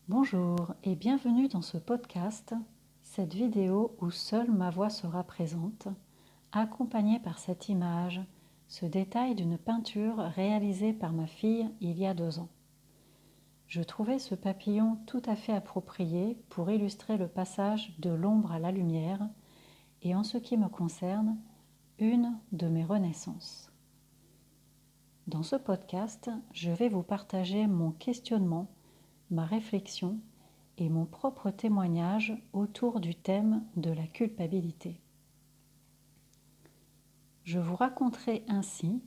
Bonjour et bienvenue dans ce podcast, cette vidéo où seule ma voix sera présente, accompagnée par cette image, ce détail d'une peinture réalisée par ma fille il y a 2 ans. Je trouvais ce papillon tout à fait approprié pour illustrer le passage de l'ombre à la lumière et en ce qui me concerne, une de mes renaissances. Dans ce podcast, je vais vous partager mon questionnement, ma réflexion et mon propre témoignage autour du thème de la culpabilité. Je vous raconterai ainsi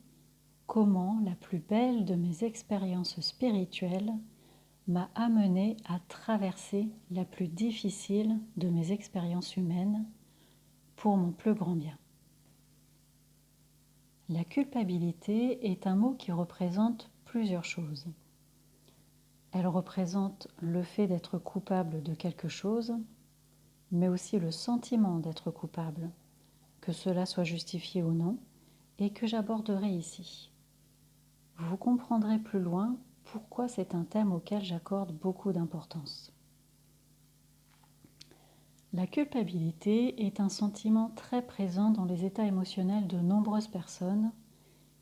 comment la plus belle de mes expériences spirituelles m'a amené à traverser la plus difficile de mes expériences humaines pour mon plus grand bien. La culpabilité est un mot qui représente plusieurs choses. Elle représente le fait d'être coupable de quelque chose, mais aussi le sentiment d'être coupable, que cela soit justifié ou non, et que j'aborderai ici. Vous comprendrez plus loin pourquoi c'est un thème auquel j'accorde beaucoup d'importance. La culpabilité est un sentiment très présent dans les états émotionnels de nombreuses personnes,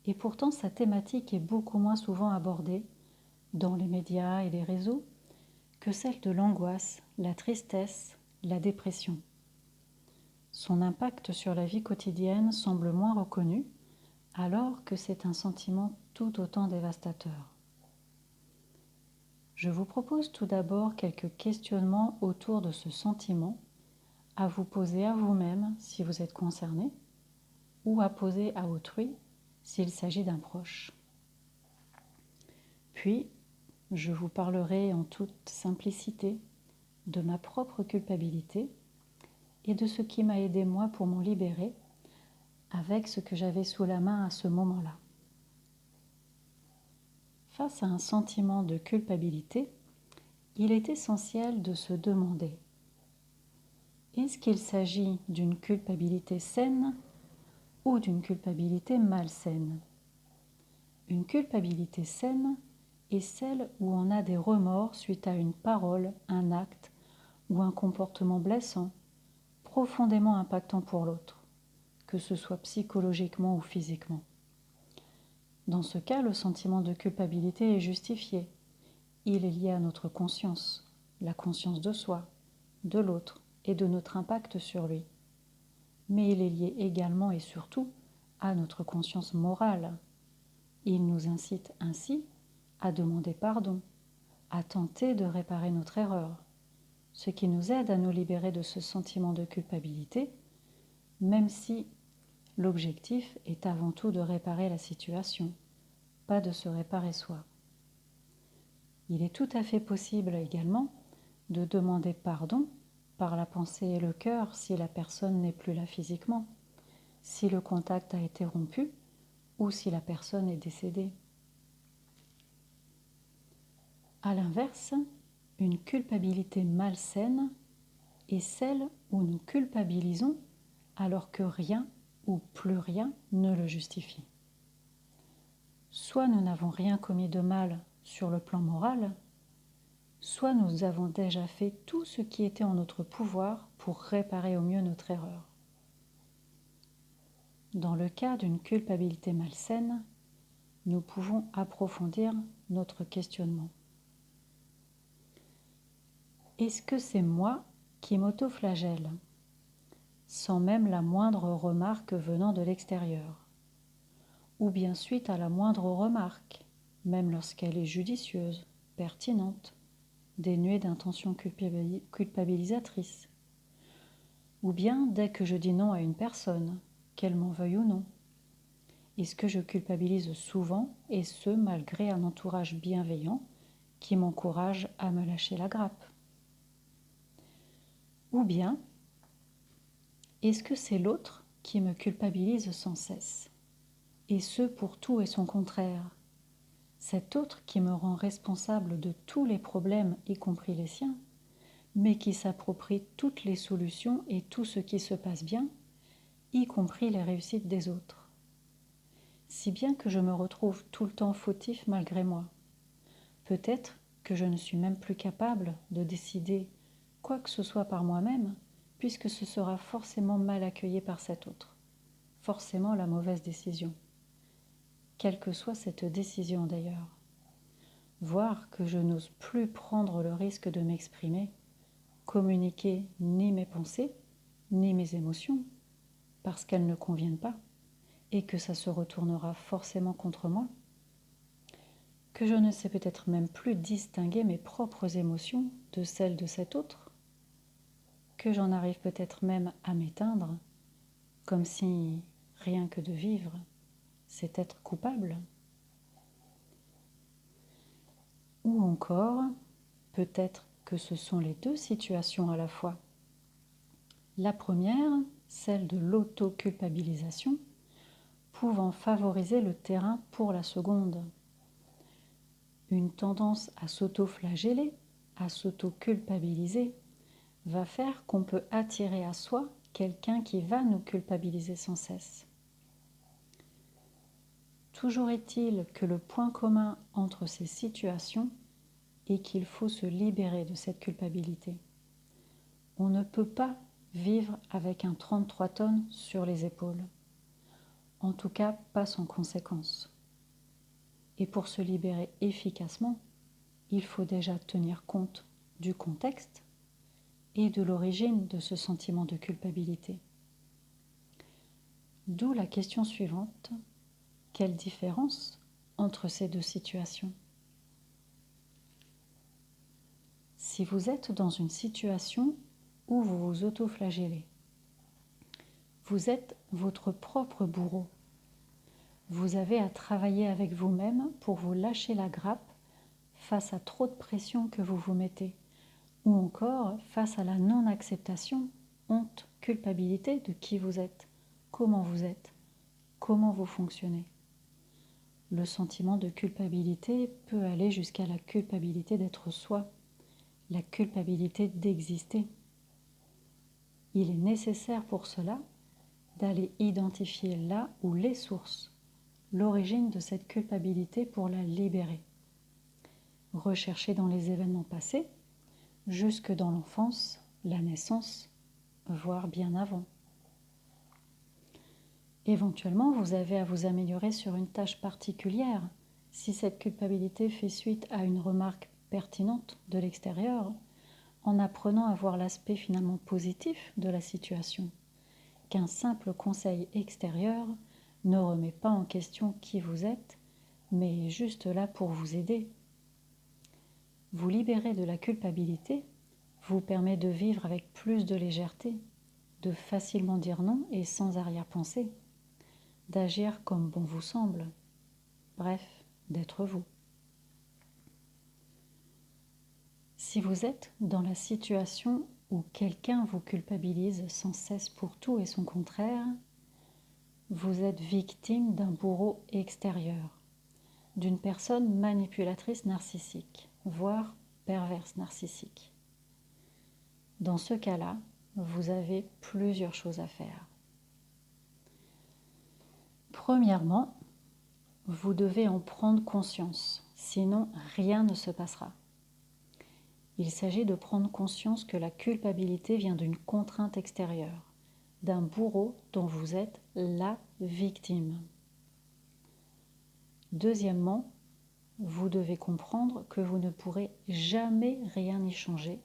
et pourtant sa thématique est beaucoup moins souvent abordée dans les médias et les réseaux que celle de l'angoisse, la tristesse, la dépression. Son impact sur la vie quotidienne semble moins reconnu, alors que c'est un sentiment tout autant dévastateur. Je vous propose tout d'abord quelques questionnements autour de ce sentiment, à vous poser à vous-même si vous êtes concerné, ou à poser à autrui s'il s'agit d'un proche. Puis, je vous parlerai en toute simplicité de ma propre culpabilité et de ce qui m'a aidé moi pour m'en libérer avec ce que j'avais sous la main à ce moment-là. Face à un sentiment de culpabilité, il est essentiel de se demander: est-ce qu'il s'agit d'une culpabilité saine ou d'une culpabilité malsaine? Une culpabilité saine est celle où on a des remords suite à une parole, un acte ou un comportement blessant, profondément impactant pour l'autre, que ce soit psychologiquement ou physiquement. Dans ce cas, le sentiment de culpabilité est justifié. Il est lié à notre conscience, la conscience de soi, de l'autre et de notre impact sur lui. Mais il est lié également et surtout à notre conscience morale. Il nous incite ainsi à demander pardon, à tenter de réparer notre erreur, ce qui nous aide à nous libérer de ce sentiment de culpabilité, même si l'objectif est avant tout de réparer la situation, pas de se réparer soi. Il est tout à fait possible également de demander pardon par la pensée et le cœur si la personne n'est plus là physiquement, si le contact a été rompu ou si la personne est décédée. A l'inverse, une culpabilité malsaine est celle où nous culpabilisons alors que rien ou plus rien ne le justifie. Soit nous n'avons rien commis de mal sur le plan moral, soit nous avons déjà fait tout ce qui était en notre pouvoir pour réparer au mieux notre erreur. Dans le cas d'une culpabilité malsaine, nous pouvons approfondir notre questionnement. Est-ce que c'est moi qui m'auto-flagelle, sans même la moindre remarque venant de l'extérieur, ou bien suite à la moindre remarque, même lorsqu'elle est judicieuse, pertinente, dénuée d'intention culpabilisatrice, ou bien dès que je dis non à une personne, qu'elle m'en veuille ou non? Est-ce que je culpabilise souvent, et ce malgré un entourage bienveillant qui m'encourage à me lâcher la grappe? Ou bien, est-ce que c'est l'autre qui me culpabilise sans cesse? Et ce pour tout et son contraire. Cet autre qui me rend responsable de tous les problèmes, y compris les siens, mais qui s'approprie toutes les solutions et tout ce qui se passe bien, y compris les réussites des autres. Si bien que je me retrouve tout le temps fautif malgré moi. Peut-être que je ne suis même plus capable de décider quoi que ce soit par moi-même, puisque ce sera forcément mal accueilli par cet autre, forcément la mauvaise décision, quelle que soit cette décision d'ailleurs. Voir que je n'ose plus prendre le risque de m'exprimer, communiquer ni mes pensées, ni mes émotions, parce qu'elles ne conviennent pas, et que ça se retournera forcément contre moi, que je ne sais peut-être même plus distinguer mes propres émotions de celles de cet autre, que j'en arrive peut-être même à m'éteindre, comme si rien que de vivre, c'est être coupable. Ou encore, peut-être que ce sont les deux situations à la fois. La première, celle de l'auto-culpabilisation, pouvant favoriser le terrain pour la seconde. Une tendance à s'auto-flageller, à s'auto-culpabiliser, va faire qu'on peut attirer à soi quelqu'un qui va nous culpabiliser sans cesse. Toujours est-il que le point commun entre ces situations est qu'il faut se libérer de cette culpabilité. On ne peut pas vivre avec un 33 tonnes sur les épaules. En tout cas, pas sans conséquence. Et pour se libérer efficacement, il faut déjà tenir compte du contexte et de l'origine de ce sentiment de culpabilité. D'où la question suivante, quelle différence entre ces deux situations ? Si vous êtes dans une situation où vous vous auto-flagellez, vous êtes votre propre bourreau. Vous avez à travailler avec vous-même pour vous lâcher la grappe face à trop de pression que vous vous mettez, ou encore face à la non-acceptation, honte, culpabilité de qui vous êtes, comment vous fonctionnez. Le sentiment de culpabilité peut aller jusqu'à la culpabilité d'être soi, la culpabilité d'exister. Il est nécessaire pour cela d'aller identifier là où les sources, l'origine de cette culpabilité pour la libérer. Rechercher dans les événements passés, jusque dans l'enfance, la naissance, voire bien avant. Éventuellement, vous avez à vous améliorer sur une tâche particulière si cette culpabilité fait suite à une remarque pertinente de l'extérieur, en apprenant à voir l'aspect finalement positif de la situation, qu'un simple conseil extérieur ne remet pas en question qui vous êtes, mais est juste là pour vous aider. Vous libérer de la culpabilité vous permet de vivre avec plus de légèreté, de facilement dire non et sans arrière-pensée, d'agir comme bon vous semble, bref, d'être vous. Si vous êtes dans la situation où quelqu'un vous culpabilise sans cesse pour tout et son contraire, vous êtes victime d'un bourreau extérieur, d'une personne manipulatrice narcissique, voire perverse narcissique. Dans ce cas-là, vous avez plusieurs choses à faire. Premièrement, vous devez en prendre conscience, sinon rien ne se passera. Il s'agit de prendre conscience que la culpabilité vient d'une contrainte extérieure, d'un bourreau dont vous êtes la victime. Deuxièmement, vous devez comprendre que vous ne pourrez jamais rien y changer,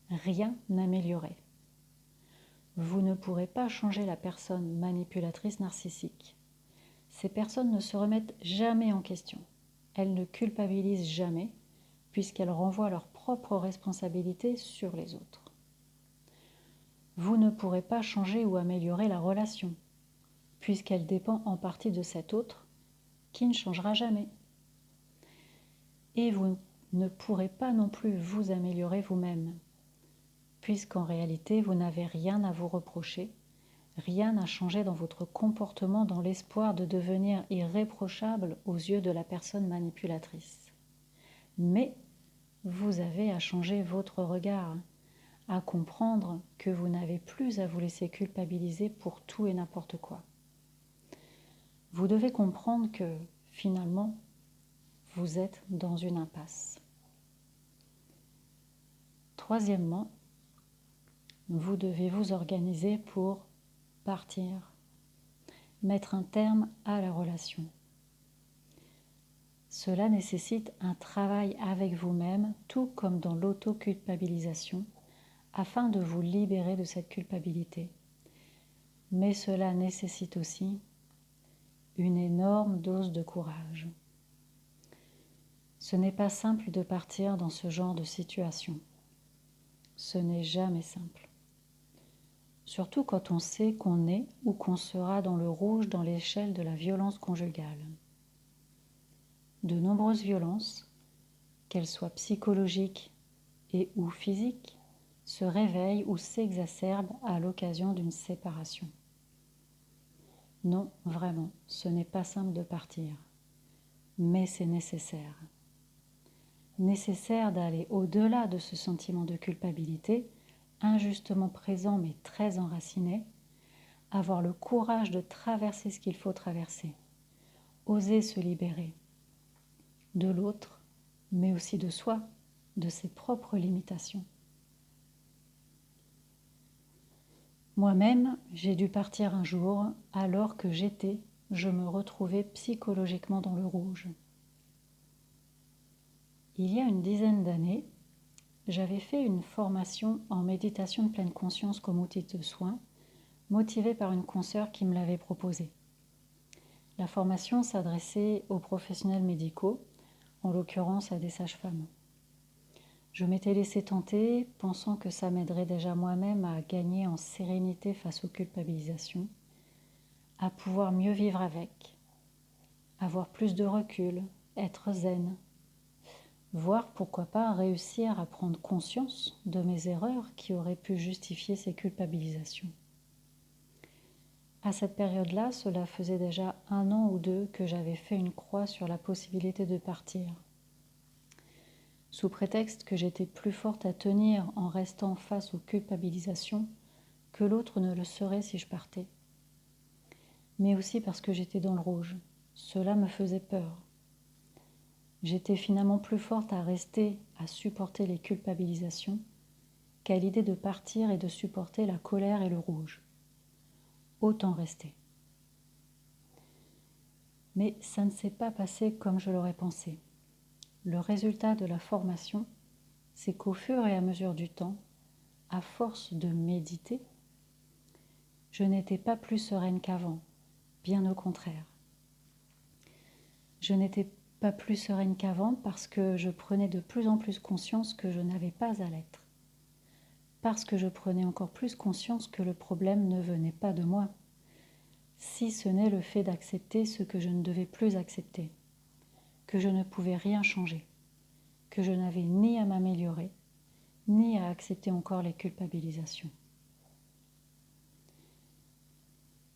rien améliorer. Vous ne pourrez pas changer la personne manipulatrice narcissique. Ces personnes ne se remettent jamais en question. Elles ne culpabilisent jamais, puisqu'elles renvoient leurs propres responsabilités sur les autres. Vous ne pourrez pas changer ou améliorer la relation, puisqu'elle dépend en partie de cet autre qui ne changera jamais. Et vous ne pourrez pas non plus vous améliorer vous-même, puisqu'en réalité, vous n'avez rien à vous reprocher, rien à changer dans votre comportement dans l'espoir de devenir irréprochable aux yeux de la personne manipulatrice. Mais vous avez à changer votre regard, à comprendre que vous n'avez plus à vous laisser culpabiliser pour tout et n'importe quoi. Vous devez comprendre que, finalement, vous êtes dans une impasse. troisièmement, vous devez vous organiser pour partir, mettre un terme à la relation. Cela nécessite un travail avec vous-même, tout comme dans l'auto-culpabilisation, afin de vous libérer de cette culpabilité. Mais cela nécessite aussi une énorme dose de courage. Ce n'est pas simple de partir dans ce genre de situation. Ce n'est jamais simple. Surtout quand on sait qu'on est ou qu'on sera dans le rouge dans l'échelle de la violence conjugale. De nombreuses violences, qu'elles soient psychologiques et ou physiques, se réveillent ou s'exacerbent à l'occasion d'une séparation. Non, vraiment, ce n'est pas simple de partir, mais c'est nécessaire. Nécessaire d'aller au-delà de ce sentiment de culpabilité, injustement présent mais très enraciné, avoir le courage de traverser ce qu'il faut traverser, oser se libérer de l'autre, mais aussi de soi, de ses propres limitations. Moi-même, j'ai dû partir un jour alors que je me retrouvais psychologiquement dans le rouge. Il y a une dizaine d'années, j'avais fait une formation en méditation de pleine conscience comme outil de soin, motivée par une consoeur qui me l'avait proposée. La formation s'adressait aux professionnels médicaux, en l'occurrence à des sages-femmes. Je m'étais laissé tenter, pensant que ça m'aiderait déjà moi-même à gagner en sérénité face aux culpabilisations, à pouvoir mieux vivre avec, avoir plus de recul, être zen, voire pourquoi pas réussir à prendre conscience de mes erreurs qui auraient pu justifier ces culpabilisations. À cette période-là, cela faisait déjà 1 an ou 2 que j'avais fait une croix sur la possibilité de partir. Sous prétexte que j'étais plus forte à tenir en restant face aux culpabilisations que l'autre ne le serait si je partais. Mais aussi parce que j'étais dans le rouge. Cela me faisait peur. J'étais finalement plus forte à rester, à supporter les culpabilisations, qu'à l'idée de partir et de supporter la colère et le rouge. Autant rester. Mais ça ne s'est pas passé comme je l'aurais pensé. Le résultat de la formation, c'est qu'au fur et à mesure du temps, à force de méditer, je n'étais pas plus sereine qu'avant, bien au contraire. Je n'étais pas plus sereine qu'avant parce que je prenais de plus en plus conscience que je n'avais pas à l'être. Parce que je prenais encore plus conscience que le problème ne venait pas de moi, si ce n'est le fait d'accepter ce que je ne devais plus accepter, que je ne pouvais rien changer, que je n'avais ni à m'améliorer, ni à accepter encore les culpabilisations.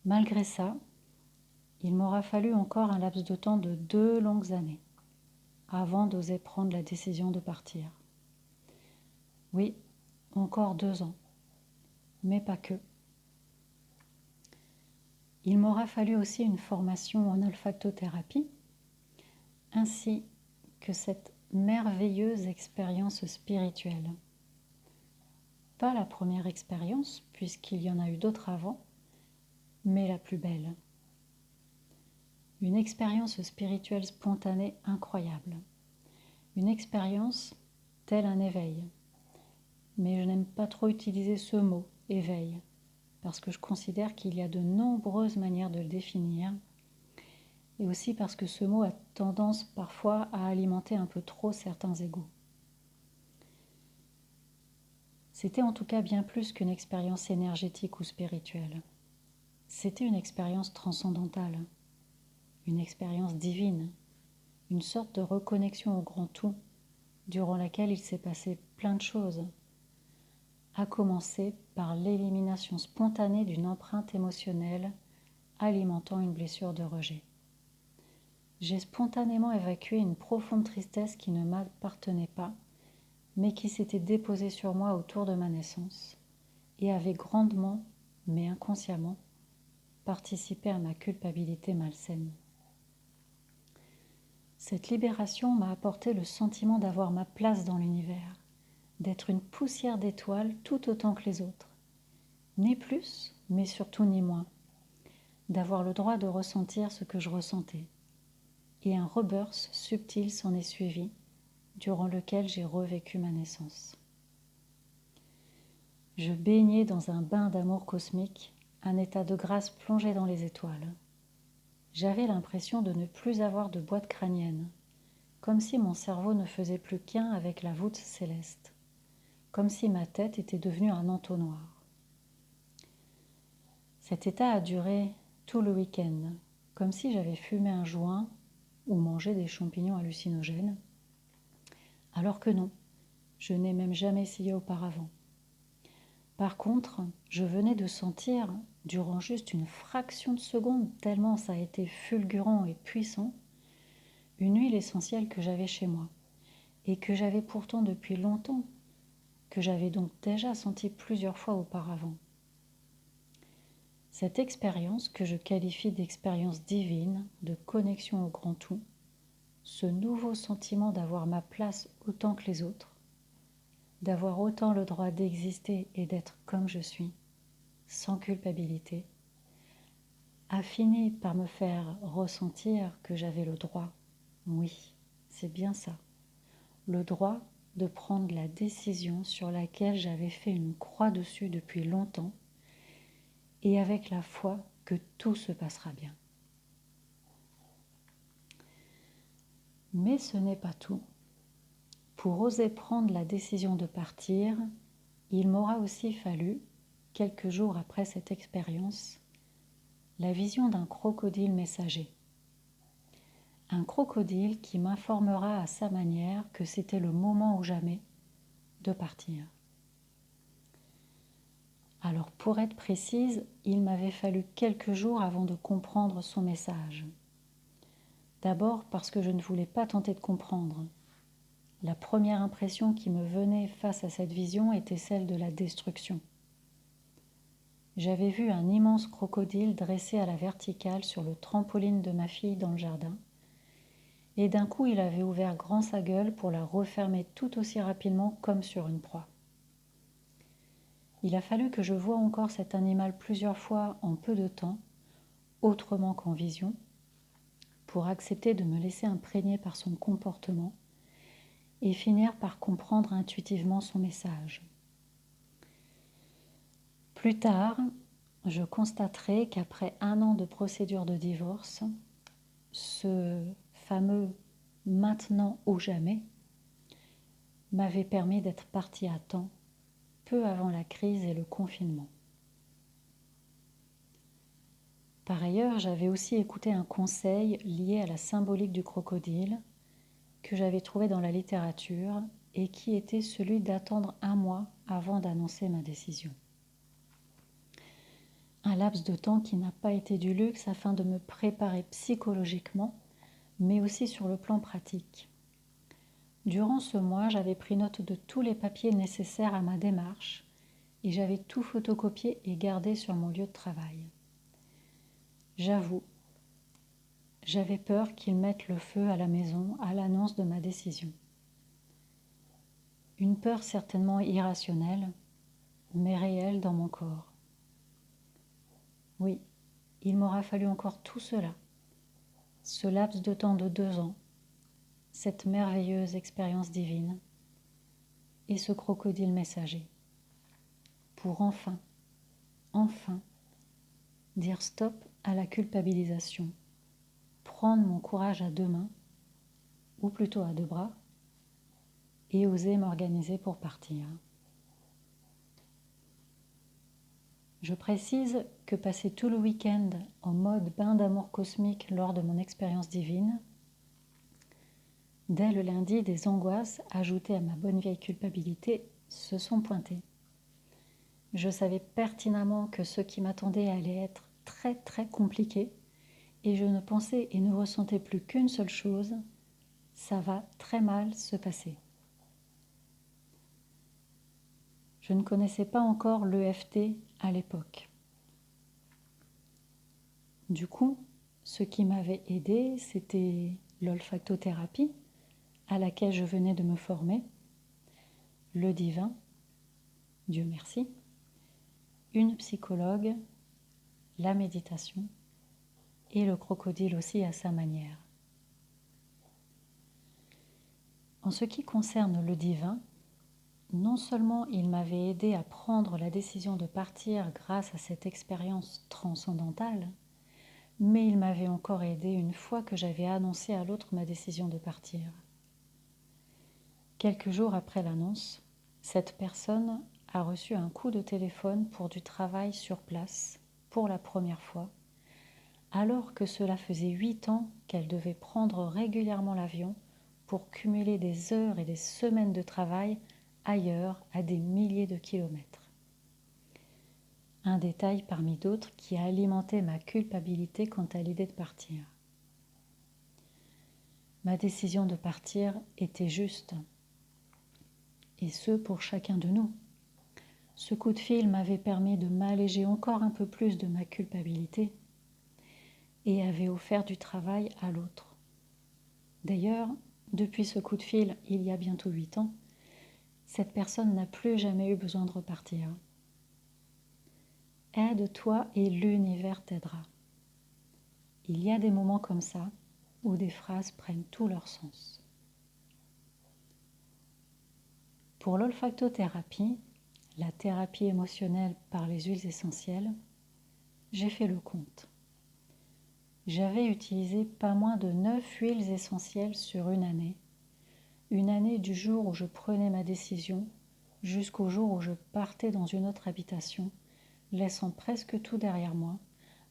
Malgré ça, il m'aura fallu encore un laps de temps de 2 longues années avant d'oser prendre la décision de partir. Oui, encore 2 ans, mais pas que. Il m'aura fallu aussi une formation en olfactothérapie, ainsi que cette merveilleuse expérience spirituelle. Pas la première expérience, puisqu'il y en a eu d'autres avant, mais la plus belle. Une expérience spirituelle spontanée incroyable. Une expérience telle un éveil. Mais je n'aime pas trop utiliser ce mot, éveil, parce que je considère qu'il y a de nombreuses manières de le définir, et aussi parce que ce mot a tendance parfois à alimenter un peu trop certains égos. C'était en tout cas bien plus qu'une expérience énergétique ou spirituelle. C'était une expérience transcendantale, une expérience divine, une sorte de reconnexion au grand tout, durant laquelle il s'est passé plein de choses, à commencer par l'élimination spontanée d'une empreinte émotionnelle alimentant une blessure de rejet. J'ai spontanément évacué une profonde tristesse qui ne m'appartenait pas, mais qui s'était déposée sur moi autour de ma naissance et avait grandement, mais inconsciemment, participé à ma culpabilité malsaine. Cette libération m'a apporté le sentiment d'avoir ma place dans l'univers, d'être une poussière d'étoiles tout autant que les autres. Ni plus, mais surtout ni moins. D'avoir le droit de ressentir ce que je ressentais. Et un rebirth subtil s'en est suivi, durant lequel j'ai revécu ma naissance. Je baignais dans un bain d'amour cosmique, un état de grâce plongé dans les étoiles. J'avais l'impression de ne plus avoir de boîte crânienne, comme si mon cerveau ne faisait plus qu'un avec la voûte céleste, comme si ma tête était devenue un entonnoir. Cet état a duré tout le week-end, comme si j'avais fumé un joint ou mangé des champignons hallucinogènes, alors que non, je n'ai même jamais essayé auparavant. Par contre, je venais de sentir, durant juste une fraction de seconde, tellement ça a été fulgurant et puissant, une huile essentielle que j'avais chez moi, et que j'avais pourtant depuis longtemps, que j'avais donc déjà senti plusieurs fois auparavant. Cette expérience, que je qualifie d'expérience divine, de connexion au grand tout, ce nouveau sentiment d'avoir ma place autant que les autres, d'avoir autant le droit d'exister et d'être comme je suis, sans culpabilité, a fini par me faire ressentir que j'avais le droit, oui, c'est bien ça, le droit de prendre la décision sur laquelle j'avais fait une croix dessus depuis longtemps, et avec la foi que tout se passera bien. Mais ce n'est pas tout. Pour oser prendre la décision de partir, il m'aura aussi fallu, quelques jours après cette expérience, la vision d'un crocodile messager. Un crocodile qui m'informera à sa manière que c'était le moment ou jamais de partir. Alors pour être précise, il m'avait fallu quelques jours avant de comprendre son message. D'abord parce que je ne voulais pas tenter de comprendre. La première impression qui me venait face à cette vision était celle de la destruction. J'avais vu un immense crocodile dressé à la verticale sur le trampoline de ma fille dans le jardin, et d'un coup il avait ouvert grand sa gueule pour la refermer tout aussi rapidement comme sur une proie. Il a fallu que je voie encore cet animal plusieurs fois en peu de temps, autrement qu'en vision, pour accepter de me laisser imprégner par son comportement et finir par comprendre intuitivement son message. Plus tard, je constaterai qu'après 1 an de procédure de divorce, ce fameux « maintenant ou jamais » m'avait permis d'être partie à temps, peu avant la crise et le confinement. Par ailleurs, j'avais aussi écouté un conseil lié à la symbolique du crocodile que j'avais trouvé dans la littérature et qui était celui d'attendre 1 mois avant d'annoncer ma décision. Un laps de temps qui n'a pas été du luxe afin de me préparer psychologiquement, mais aussi sur le plan pratique. Durant ce mois, j'avais pris note de tous les papiers nécessaires à ma démarche et j'avais tout photocopié et gardé sur mon lieu de travail. J'avoue, j'avais peur qu'ils mettent le feu à la maison à l'annonce de ma décision. Une peur certainement irrationnelle, mais réelle dans mon corps. Oui, il m'aura fallu encore tout cela, ce laps de temps de 2 ans, cette merveilleuse expérience divine et ce crocodile messager, pour enfin dire stop à la culpabilisation, prendre mon courage à 2 mains, ou plutôt à 2 bras, et oser m'organiser pour partir. Je précise que passer tout le week-end en mode bain d'amour cosmique lors de mon expérience divine, dès le lundi, des angoisses ajoutées à ma bonne vieille culpabilité se sont pointées. Je savais pertinemment que ce qui m'attendait allait être très très compliqué et je ne pensais et ne ressentais plus qu'une seule chose, ça va très mal se passer. Je ne connaissais pas encore l'EFT à l'époque. Du coup, ce qui m'avait aidé, c'était l'olfactothérapie à laquelle je venais de me former, le divin, Dieu merci, une psychologue, la méditation et le crocodile aussi à sa manière. En ce qui concerne le divin, non seulement il m'avait aidé à prendre la décision de partir grâce à cette expérience transcendantale, mais il m'avait encore aidé une fois que j'avais annoncé à l'autre ma décision de partir. Quelques jours après l'annonce, cette personne a reçu un coup de téléphone pour du travail sur place pour la première fois, alors que cela faisait 8 ans qu'elle devait prendre régulièrement l'avion pour cumuler des heures et des semaines de travail ailleurs à des milliers de kilomètres. Un détail parmi d'autres qui a alimenté ma culpabilité quant à l'idée de partir. Ma décision de partir était juste, et ce pour chacun de nous. Ce coup de fil m'avait permis de m'alléger encore un peu plus de ma culpabilité et avait offert du travail à l'autre. D'ailleurs, depuis ce coup de fil, il y a bientôt 8 ans, cette personne n'a plus jamais eu besoin de repartir. Aide-toi et l'univers t'aidera. Il y a des moments comme ça où des phrases prennent tout leur sens. Pour l'olfactothérapie, la thérapie émotionnelle par les huiles essentielles, j'ai fait le compte. J'avais utilisé pas moins de 9 huiles essentielles sur une année du jour où je prenais ma décision jusqu'au jour où je partais dans une autre habitation, laissant presque tout derrière moi,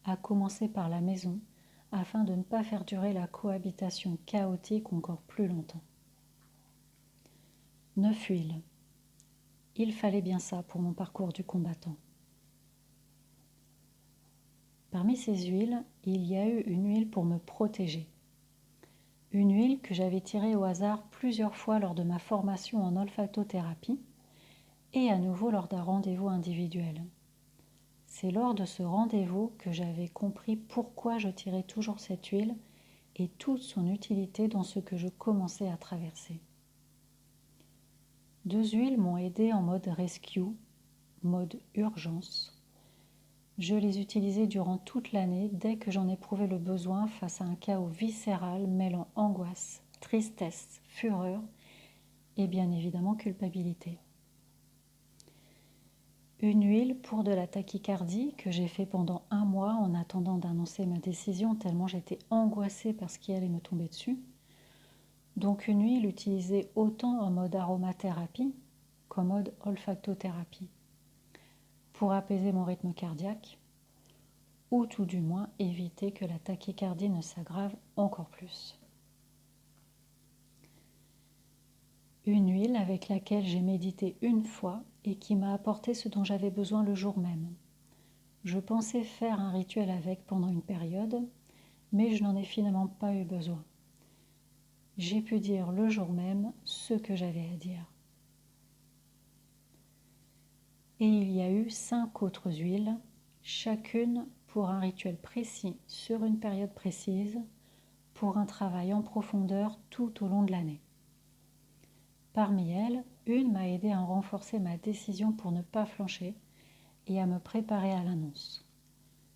à commencer par la maison, afin de ne pas faire durer la cohabitation chaotique encore plus longtemps. 9 huiles. Il fallait bien ça pour mon parcours du combattant. Parmi ces huiles, il y a eu une huile pour me protéger. Une huile que j'avais tirée au hasard plusieurs fois lors de ma formation en olfactothérapie et à nouveau lors d'un rendez-vous individuel. C'est lors de ce rendez-vous que j'avais compris pourquoi je tirais toujours cette huile et toute son utilité dans ce que je commençais à traverser. 2 huiles m'ont aidé en mode rescue, mode urgence. Je les utilisais durant toute l'année dès que j'en éprouvais le besoin face à un chaos viscéral mêlant angoisse, tristesse, fureur et bien évidemment culpabilité. Une huile pour de la tachycardie que j'ai fait pendant 1 mois en attendant d'annoncer ma décision tellement j'étais angoissée par ce qui allait me tomber dessus. Donc une huile utilisée autant en mode aromathérapie qu'en mode olfactothérapie pour apaiser mon rythme cardiaque ou tout du moins éviter que la tachycardie ne s'aggrave encore plus. Une huile avec laquelle j'ai médité une fois et qui m'a apporté ce dont j'avais besoin le jour même. Je pensais faire un rituel avec pendant une période, mais je n'en ai finalement pas eu besoin. J'ai pu dire le jour même ce que j'avais à dire. Et il y a eu 5 autres huiles, chacune pour un rituel précis sur une période précise, pour un travail en profondeur tout au long de l'année. Parmi elles, une m'a aidé à renforcer ma décision pour ne pas flancher et à me préparer à l'annonce.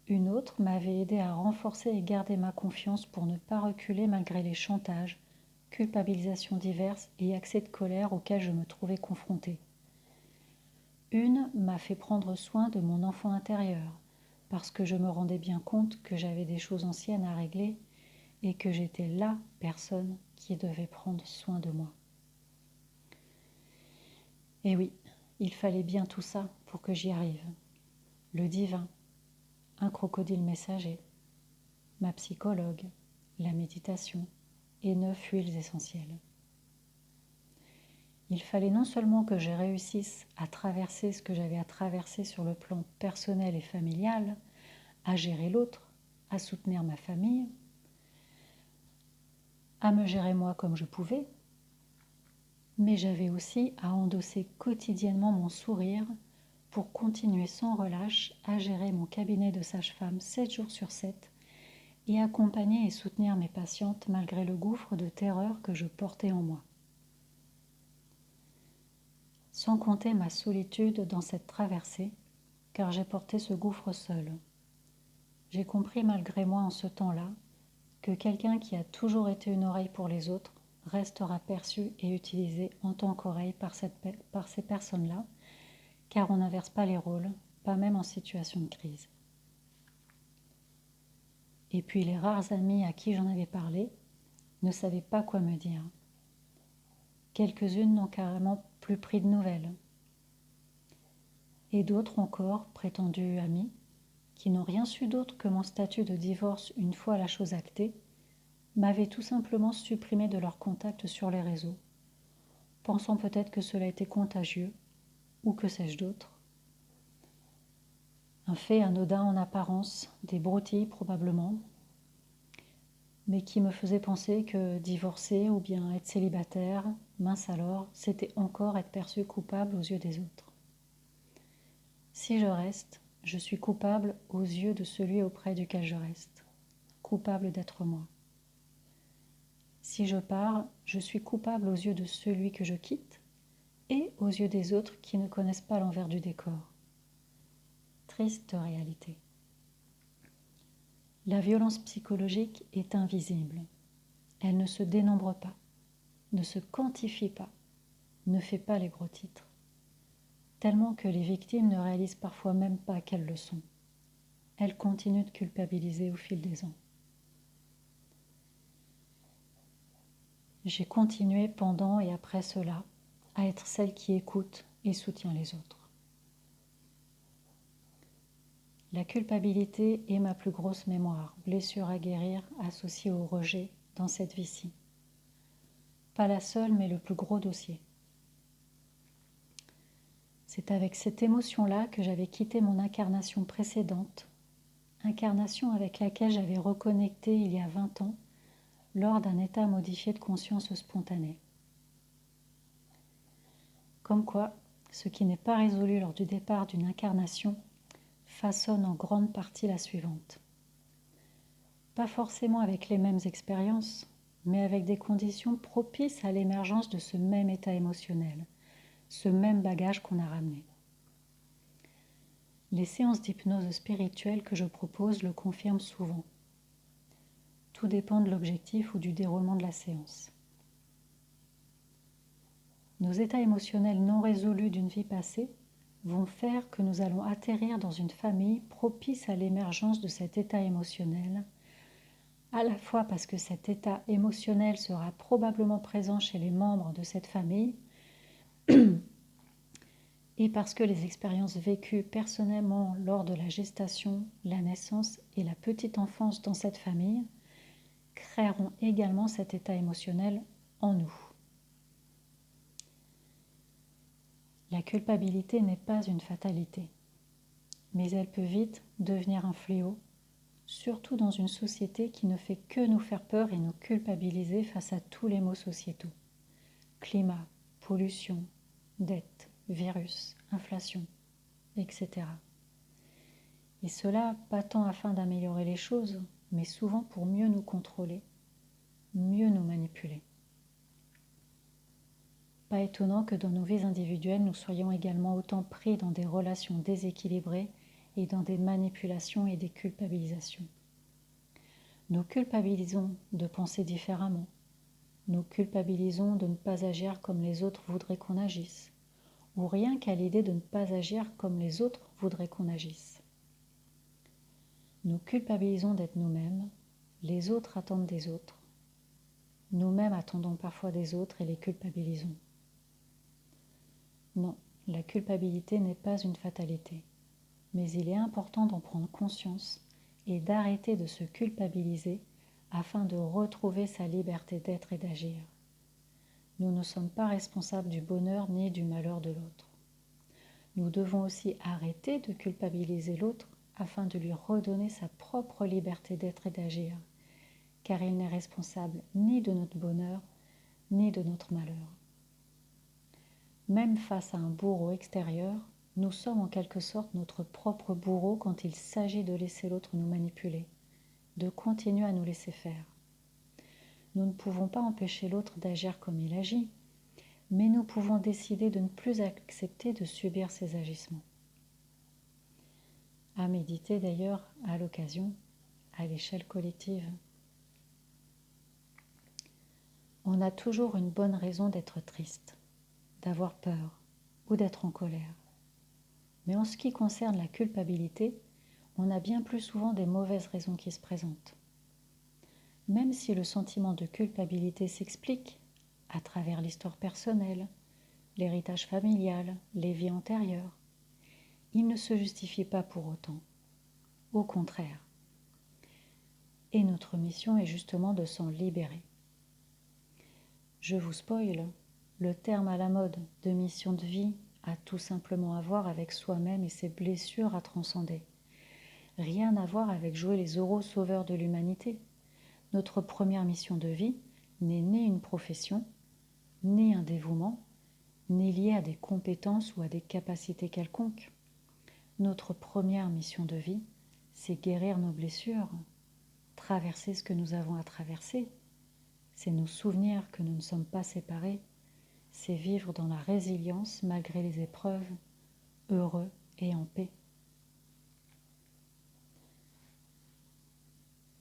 Une autre m'avait aidé à renforcer et garder ma confiance pour ne pas reculer malgré les chantages, culpabilisations diverses et accès de colère auxquels je me trouvais confrontée. Une m'a fait prendre soin de mon enfant intérieur, parce que je me rendais bien compte que j'avais des choses anciennes à régler et que j'étais la personne qui devait prendre soin de moi. Et oui, il fallait bien tout ça pour que j'y arrive. Le divin, un crocodile messager, ma psychologue, la méditation et 9 huiles essentielles. Il fallait non seulement que je réussisse à traverser ce que j'avais à traverser sur le plan personnel et familial, à gérer l'autre, à soutenir ma famille, à me gérer moi comme je pouvais, mais j'avais aussi à endosser quotidiennement mon sourire pour continuer sans relâche à gérer mon cabinet de sage-femme 7 jours sur 7 et accompagner et soutenir mes patientes malgré le gouffre de terreur que je portais en moi. sans compter ma solitude dans cette traversée, car j'ai porté ce gouffre seul. J'ai compris malgré moi en ce temps-là que quelqu'un qui a toujours été une oreille pour les autres restera perçu et utilisé en tant qu'oreille par ces personnes-là, car on n'inverse pas les rôles, pas même en situation de crise. Et puis les rares amis à qui j'en avais parlé ne savaient pas quoi me dire. Quelques-unes n'ont carrément plus pris de nouvelles. Et d'autres encore, prétendus amis, qui n'ont rien su d'autre que mon statut de divorce une fois la chose actée, m'avaient tout simplement supprimé de leur contact sur les réseaux, pensant peut-être que cela était contagieux, ou que sais-je d'autre. Un fait anodin en apparence, des broutilles probablement, mais qui me faisait penser que divorcer ou bien être célibataire, mince alors, c'était encore être perçu coupable aux yeux des autres. Si je reste, je suis coupable aux yeux de celui auprès duquel je reste, coupable d'être moi. Si je pars, je suis coupable aux yeux de celui que je quitte et aux yeux des autres qui ne connaissent pas l'envers du décor. Triste réalité. La violence psychologique est invisible. Elle ne se dénombre pas, ne se quantifie pas, ne fait pas les gros titres. Tellement que les victimes ne réalisent parfois même pas qu'elles le sont. Elles continuent de culpabiliser au fil des ans. J'ai continué pendant et après cela à être celle qui écoute et soutient les autres. La culpabilité est ma plus grosse mémoire, blessure à guérir associée au rejet dans cette vie-ci. Pas la seule, mais le plus gros dossier. C'est avec cette émotion-là que j'avais quitté mon incarnation précédente, incarnation avec laquelle j'avais reconnecté il y a 20 ans, lors d'un état modifié de conscience spontanée. Comme quoi, ce qui n'est pas résolu lors du départ d'une incarnation façonne en grande partie la suivante. Pas forcément avec les mêmes expériences, mais avec des conditions propices à l'émergence de ce même état émotionnel, ce même bagage qu'on a ramené. Les séances d'hypnose spirituelle que je propose le confirment souvent. Tout dépend de l'objectif ou du déroulement de la séance. Nos états émotionnels non résolus d'une vie passée vont faire que nous allons atterrir dans une famille propice à l'émergence de cet état émotionnel, à la fois parce que cet état émotionnel sera probablement présent chez les membres de cette famille et parce que les expériences vécues personnellement lors de la gestation, la naissance et la petite enfance dans cette famille créeront également cet état émotionnel en nous. La culpabilité n'est pas une fatalité, mais elle peut vite devenir un fléau, surtout dans une société qui ne fait que nous faire peur et nous culpabiliser face à tous les maux sociétaux. Climat, pollution, dette, virus, inflation, etc. Et cela pas tant afin d'améliorer les choses, mais souvent pour mieux nous contrôler, mieux nous manipuler. Pas étonnant que dans nos vies individuelles, nous soyons également autant pris dans des relations déséquilibrées et dans des manipulations et des culpabilisations. Nous culpabilisons de penser différemment. Nous culpabilisons de ne pas agir comme les autres voudraient qu'on agisse, ou rien qu'à l'idée de ne pas agir comme les autres voudraient qu'on agisse. Nous culpabilisons d'être nous-mêmes, les autres attendent des autres. Nous-mêmes attendons parfois des autres et les culpabilisons. Non, la culpabilité n'est pas une fatalité, mais il est important d'en prendre conscience et d'arrêter de se culpabiliser afin de retrouver sa liberté d'être et d'agir. Nous ne sommes pas responsables du bonheur ni du malheur de l'autre. Nous devons aussi arrêter de culpabiliser l'autre afin de lui redonner sa propre liberté d'être et d'agir, car il n'est responsable ni de notre bonheur ni de notre malheur. Même face à un bourreau extérieur, nous sommes en quelque sorte notre propre bourreau quand il s'agit de laisser l'autre nous manipuler, de continuer à nous laisser faire. Nous ne pouvons pas empêcher l'autre d'agir comme il agit, mais nous pouvons décider de ne plus accepter de subir ces agissements. À méditer d'ailleurs à l'occasion, à l'échelle collective. On a toujours une bonne raison d'être triste, d'avoir peur ou d'être en colère. Mais en ce qui concerne la culpabilité, on a bien plus souvent des mauvaises raisons qui se présentent. Même si le sentiment de culpabilité s'explique à travers l'histoire personnelle, l'héritage familial, les vies antérieures, il ne se justifie pas pour autant. Au contraire. Et notre mission est justement de s'en libérer. Je vous spoil, le terme à la mode de mission de vie a tout simplement à voir avec soi-même et ses blessures à transcender. Rien à voir avec jouer les euros sauveurs de l'humanité. Notre première mission de vie n'est ni une profession, ni un dévouement, ni liée à des compétences ou à des capacités quelconques. Notre première mission de vie, c'est guérir nos blessures, traverser ce que nous avons à traverser. C'est nous souvenir que nous ne sommes pas séparés. C'est vivre dans la résilience malgré les épreuves, heureux et en paix.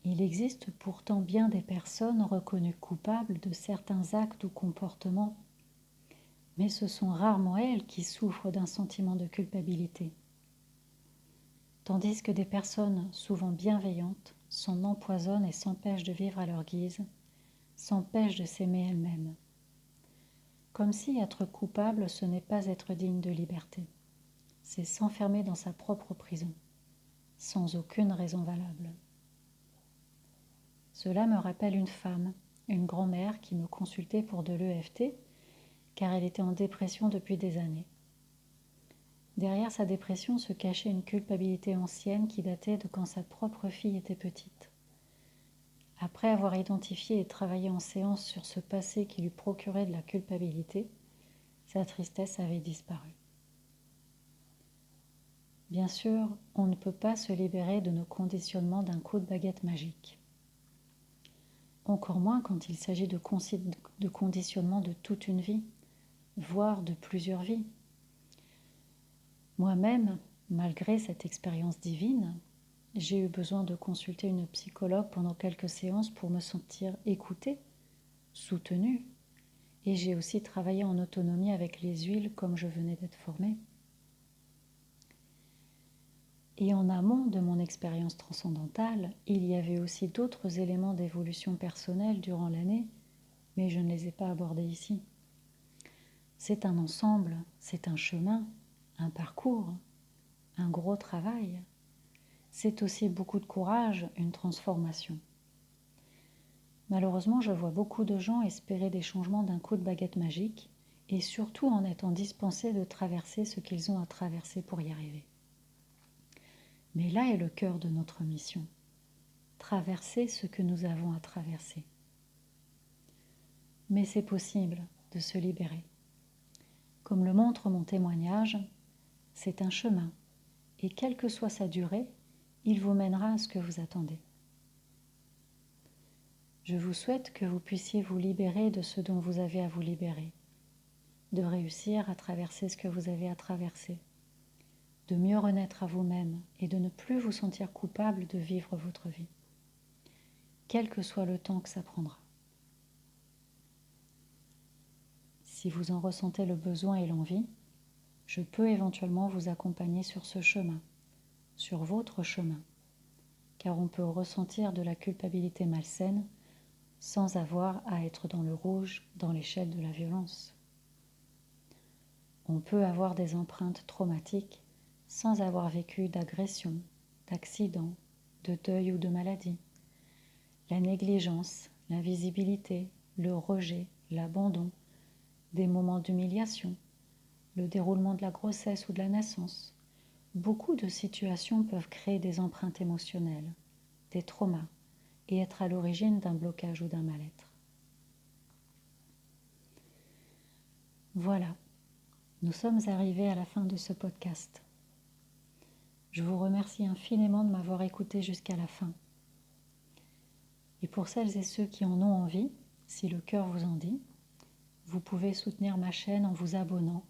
Il existe pourtant bien des personnes reconnues coupables de certains actes ou comportements, mais ce sont rarement elles qui souffrent d'un sentiment de culpabilité. Tandis que des personnes souvent bienveillantes s'en empoisonnent et s'empêchent de vivre à leur guise, s'empêchent de s'aimer elles-mêmes. Comme si être coupable, ce n'est pas être digne de liberté. C'est s'enfermer dans sa propre prison, sans aucune raison valable. Cela me rappelle une femme, une grand-mère qui me consultait pour de l'EFT, car elle était en dépression depuis des années. Derrière sa dépression se cachait une culpabilité ancienne qui datait de quand sa propre fille était petite. Après avoir identifié et travaillé en séance sur ce passé qui lui procurait de la culpabilité, sa tristesse avait disparu. Bien sûr, on ne peut pas se libérer de nos conditionnements d'un coup de baguette magique. Encore moins quand il s'agit de conditionnements de toute une vie, voire de plusieurs vies. Moi-même, malgré cette expérience divine, j'ai eu besoin de consulter une psychologue pendant quelques séances pour me sentir écoutée, soutenue, et j'ai aussi travaillé en autonomie avec les huiles comme je venais d'être formée. Et en amont de mon expérience transcendantale, il y avait aussi d'autres éléments d'évolution personnelle durant l'année, mais je ne les ai pas abordés ici. C'est un ensemble, c'est un chemin, un parcours, un gros travail. C'est aussi beaucoup de courage, une transformation. Malheureusement, je vois beaucoup de gens espérer des changements d'un coup de baguette magique et surtout en étant dispensés de traverser ce qu'ils ont à traverser pour y arriver. Mais là est le cœur de notre mission, traverser ce que nous avons à traverser. Mais c'est possible de se libérer. Comme le montre mon témoignage, c'est un chemin, et quelle que soit sa durée, il vous mènera à ce que vous attendez. Je vous souhaite que vous puissiez vous libérer de ce dont vous avez à vous libérer, de réussir à traverser ce que vous avez à traverser, de mieux renaître à vous-même et de ne plus vous sentir coupable de vivre votre vie, quel que soit le temps que ça prendra. Si vous en ressentez le besoin et l'envie, je peux éventuellement vous accompagner sur ce chemin, sur votre chemin, car on peut ressentir de la culpabilité malsaine sans avoir à être dans le rouge, dans l'échelle de la violence. On peut avoir des empreintes traumatiques sans avoir vécu d'agression, d'accident, de deuil ou de maladie. La négligence, l'invisibilité, le rejet, l'abandon, des moments d'humiliation, le déroulement de la grossesse ou de la naissance. Beaucoup de situations peuvent créer des empreintes émotionnelles, des traumas, et être à l'origine d'un blocage ou d'un mal-être. Voilà, nous sommes arrivés à la fin de ce podcast. Je vous remercie infiniment de m'avoir écouté jusqu'à la fin. Et pour celles et ceux qui en ont envie, si le cœur vous en dit, vous pouvez soutenir ma chaîne en vous abonnant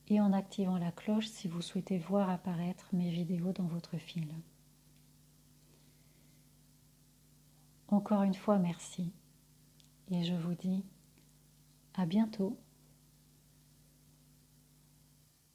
et en activant la cloche si vous souhaitez voir apparaître mes vidéos dans votre fil. Encore une fois, merci et je vous dis à bientôt.